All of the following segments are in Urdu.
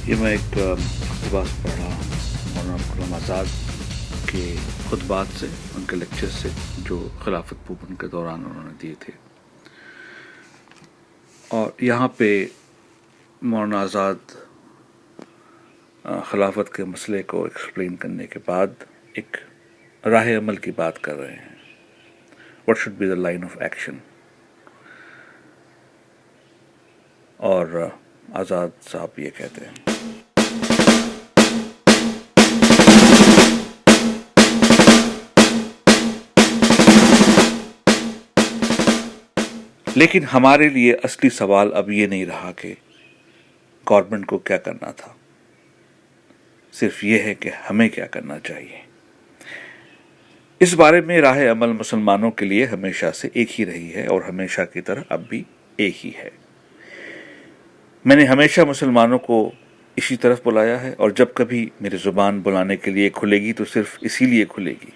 یہ میں ایک اقتباس پڑھ رہا ہوں مولانا غلام آزاد کے خطبات سے، ان کے لیکچر سے جو خلافت موومنٹ کے دوران انہوں نے دیے تھے. اور یہاں پہ مولانا آزاد خلافت کے مسئلے کو ایکسپلین کرنے کے بعد ایک راہ عمل کی بات کر رہے ہیں. What should be the line of action. اور آزاد صاحب یہ کہتے ہیں، لیکن ہمارے لیے اصلی سوال اب یہ نہیں رہا کہ گورنمنٹ کو کیا کرنا تھا، صرف یہ ہے کہ ہمیں کیا کرنا چاہیے. اس بارے میں راہ عمل مسلمانوں کے لیے ہمیشہ سے ایک ہی رہی ہے اور ہمیشہ کی طرح اب بھی ایک ہی ہے. میں نے ہمیشہ مسلمانوں کو اسی طرف بلایا ہے، اور جب کبھی میری زبان بلانے کے لیے کھلے گی تو صرف اسی لیے کھلے گی،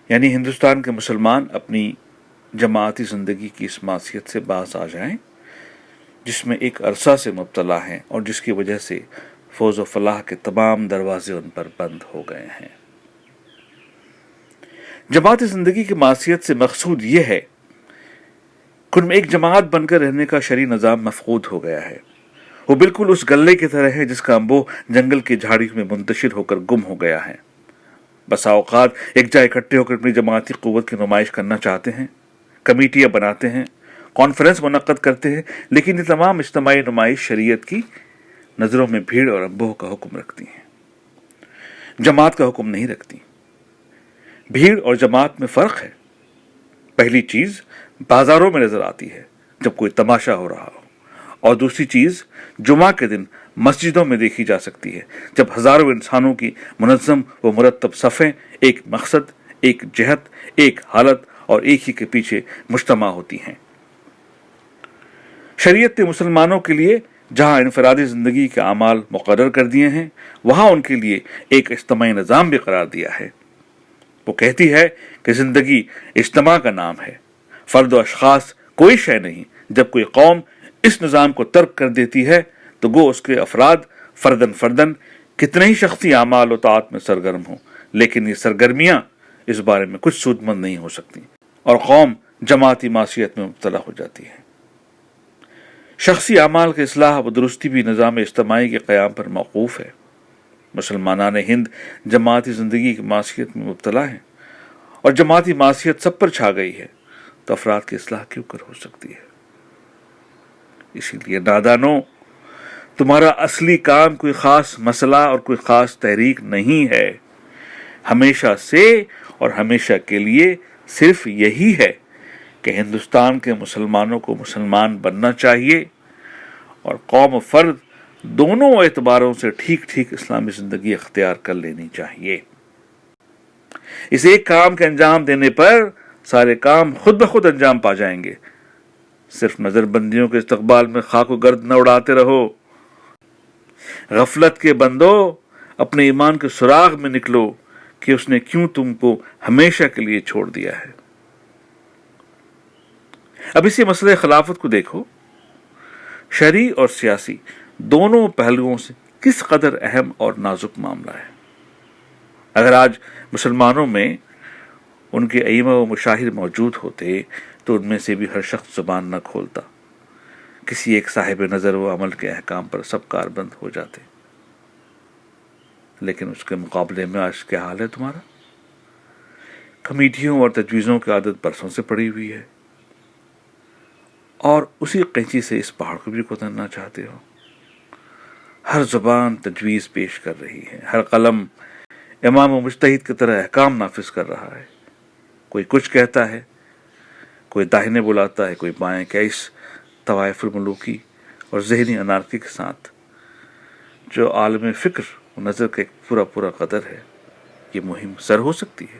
یعنی ہندوستان کے مسلمان اپنی جماعتی زندگی کی اس معصیت سے باز آ جائیں جس میں ایک عرصہ سے مبتلا ہیں اور جس کی وجہ سے فوز و فلاح کے تمام دروازے ان پر بند ہو گئے ہیں. جماعتی زندگی کی معصیت سے مقصود یہ ہے کہ ان میں ایک جماعت بن کر رہنے کا شرعی نظام مفقود ہو گیا ہے. وہ بالکل اس گلے کی طرح ہے جس کا انبوہ جنگل کی جھاڑیوں میں منتشر ہو کر گم ہو گیا ہے. بسا اوقات ایک جگہ اکٹھے ہو کر اپنی جماعتی قوت کی نمائش کرنا چاہتے ہیں، کمیٹیاں بناتے ہیں، کانفرنس منعقد کرتے ہیں، لیکن یہ تمام اجتماعی نمائش شریعت کی نظروں میں بھیڑ اور انبوہ کا حکم رکھتی ہیں، جماعت کا حکم نہیں رکھتی. بھیڑ اور جماعت میں فرق ہے. پہلی چیز بازاروں میں نظر آتی ہے جب کوئی تماشا ہو رہا ہو، اور دوسری چیز جمعہ کے دن مسجدوں میں دیکھی جا سکتی ہے جب ہزاروں انسانوں کی منظم و مرتب صفیں ایک مقصد، ایک جہت، ایک حالت اور ایک ہی کے پیچھے مجتمع ہوتی ہیں. شریعت نے مسلمانوں کے لیے جہاں انفرادی زندگی کے اعمال مقرر کر دیے ہیں، وہاں ان کے لیے ایک اجتماعی نظام بھی قرار دیا ہے. وہ کہتی ہے کہ زندگی اجتماع کا نام ہے، فرد و اشخاص کوئی شے نہیں. جب کوئی قوم اس نظام کو ترک کر دیتی ہے تو گو اس کے افراد فردن کتنے ہی شخصی اعمال و طاعت میں سرگرم ہوں، لیکن یہ سرگرمیاں اس بارے میں کچھ سود مند نہیں ہو سکتی، اور قوم جماعتی معصیت میں مبتلا ہو جاتی ہے. شخصی اعمال کی اصلاح و درستی بھی نظام اجتماعی کے قیام پر موقوف ہے. مسلمانان ہند جماعتی زندگی کی معصیت میں مبتلا ہیں، اور جماعتی معصیت سب پر چھا گئی ہے، تو افراد کی اصلاح کیوں کر ہو سکتی ہے؟ اسی لیے نادانو، تمہارا اصلی کام کوئی خاص مسئلہ اور کوئی خاص تحریک نہیں ہے. ہمیشہ سے اور ہمیشہ کے لیے صرف یہی ہے کہ ہندوستان کے مسلمانوں کو مسلمان بننا چاہیے اور قوم و فرد دونوں اعتباروں سے ٹھیک ٹھیک اسلامی زندگی اختیار کر لینی چاہیے. اس ایک کام کے انجام دینے پر سارے کام خود بخود انجام پا جائیں گے. صرف نظر بندیوں کے استقبال میں خاک و گرد نہ اڑاتے رہو. غفلت کے بندو، اپنے ایمان کے سراغ میں نکلو کہ اس نے کیوں تم کو ہمیشہ کے لیے چھوڑ دیا ہے. اب اسی مسئلہ خلافت کو دیکھو. شرعی اور سیاسی دونوں پہلوؤں سے کس قدر اہم اور نازک معاملہ ہے. اگر آج مسلمانوں میں ان کے ائمہ و مشاہیر موجود ہوتے تو ان میں سے بھی ہر شخص زبان نہ کھولتا. کسی ایک صاحب نظر و عمل کے احکام پر سب کاربند ہو جاتے. لیکن اس کے مقابلے میں آج کیا حال ہے تمہارا؟ کمیٹیوں اور تجویزوں کی عادت برسوں سے پڑی ہوئی ہے، اور اسی قینچی سے اس پہاڑ کو بھی کترنا چاہتے ہو. ہر زبان تجویز پیش کر رہی ہے، ہر قلم امام و مجتہد کی طرح احکام نافذ کر رہا ہے. کوئی کچھ کہتا ہے، کوئی داہنے بلاتا ہے، کوئی بائیں. کہ اس طوائف الملوکی اور ذہنی انارکی کے ساتھ جو عالم فکر و نظر کا ایک پورا قدر ہے، یہ مہم سر ہو سکتی ہے؟